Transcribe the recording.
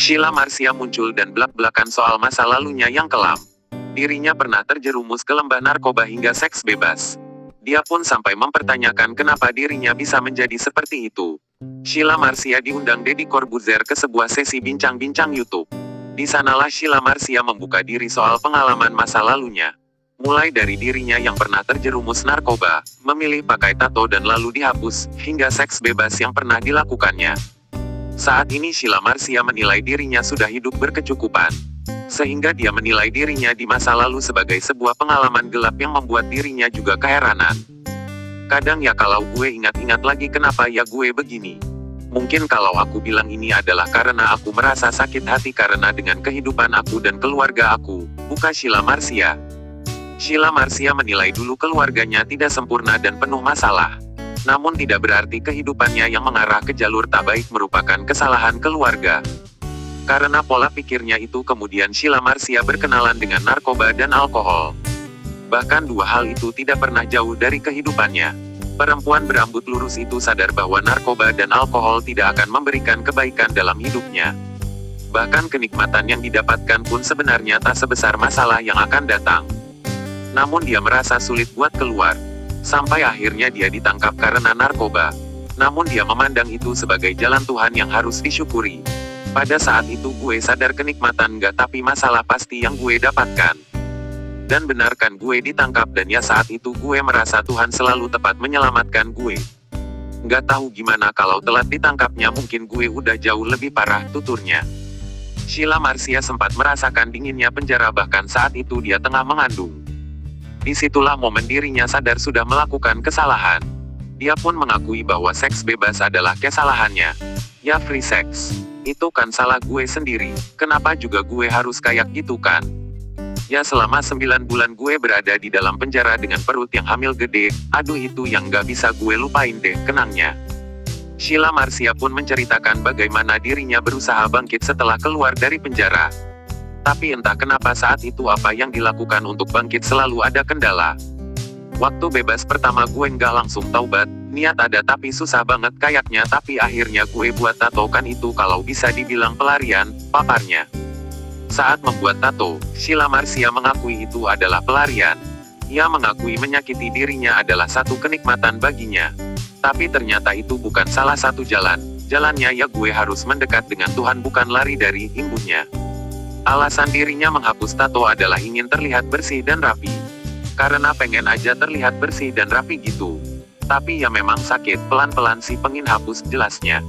Sheila Marcia muncul dan belak-belakan soal masa lalunya yang kelam. Dirinya pernah terjerumus ke lembah narkoba hingga seks bebas. Dia pun sampai mempertanyakan kenapa dirinya bisa menjadi seperti itu. Sheila Marcia diundang Deddy Corbuzier ke sebuah sesi bincang-bincang YouTube. Di sanalah Sheila Marcia membuka diri soal pengalaman masa lalunya. Mulai dari dirinya yang pernah terjerumus narkoba, memilih pakai tato dan lalu dihapus, hingga seks bebas yang pernah dilakukannya. Saat ini Sheila Marcia menilai dirinya sudah hidup berkecukupan. Sehingga dia menilai dirinya di masa lalu sebagai sebuah pengalaman gelap yang membuat dirinya juga keheranan. Kadang ya kalau gue ingat-ingat lagi kenapa ya gue begini. Mungkin kalau aku bilang ini adalah karena aku merasa sakit hati karena dengan kehidupan aku dan keluarga aku, bukan Sheila Marcia. Sheila Marcia menilai dulu keluarganya tidak sempurna dan penuh masalah. Namun tidak berarti kehidupannya yang mengarah ke jalur tak baik merupakan kesalahan keluarga. Karena pola pikirnya itu kemudian Sheila Marcia berkenalan dengan narkoba dan alkohol. Bahkan dua hal itu tidak pernah jauh dari kehidupannya. Perempuan berambut lurus itu sadar bahwa narkoba dan alkohol tidak akan memberikan kebaikan dalam hidupnya. Bahkan kenikmatan yang didapatkan pun sebenarnya tak sebesar masalah yang akan datang. Namun dia merasa sulit buat keluar. Sampai akhirnya dia ditangkap karena narkoba. Namun dia memandang itu sebagai jalan Tuhan yang harus disyukuri. Pada saat itu gue sadar kenikmatan gak tapi masalah pasti yang gue dapatkan. Dan benarkan gue ditangkap dan ya saat itu gue merasa Tuhan selalu tepat menyelamatkan gue. Gak tahu gimana kalau telat ditangkapnya mungkin gue udah jauh lebih parah, tuturnya. Sheila Marcia sempat merasakan dinginnya penjara bahkan saat itu dia tengah mengandung. Disitulah momen dirinya sadar sudah melakukan kesalahan. Dia pun mengakui bahwa seks bebas adalah kesalahannya. Ya free sex. Itu kan salah gue sendiri. Kenapa juga gue harus kayak gitu kan? Ya selama 9 bulan gue berada di dalam penjara dengan perut yang hamil gede. Aduh itu yang gak bisa gue lupain deh, kenangnya. Sheila Marcia pun menceritakan bagaimana dirinya berusaha bangkit setelah keluar dari penjara. Tapi entah kenapa saat itu apa yang dilakukan untuk bangkit selalu ada kendala. Waktu bebas pertama gue nggak langsung taubat, niat ada tapi susah banget kayaknya tapi akhirnya gue buat tato kan itu kalau bisa dibilang pelarian, paparnya. Saat membuat tato, Sheila Marcia mengakui itu adalah pelarian. Ia mengakui menyakiti dirinya adalah satu kenikmatan baginya. Tapi ternyata itu bukan salah satu jalan, jalannya ya gue harus mendekat dengan Tuhan bukan lari dari imbusnya. Alasan dirinya menghapus tato adalah ingin terlihat bersih dan rapi. Karena pengen aja terlihat bersih dan rapi gitu. Tapi ya memang sakit, pelan-pelan sih pengen hapus jelasnya.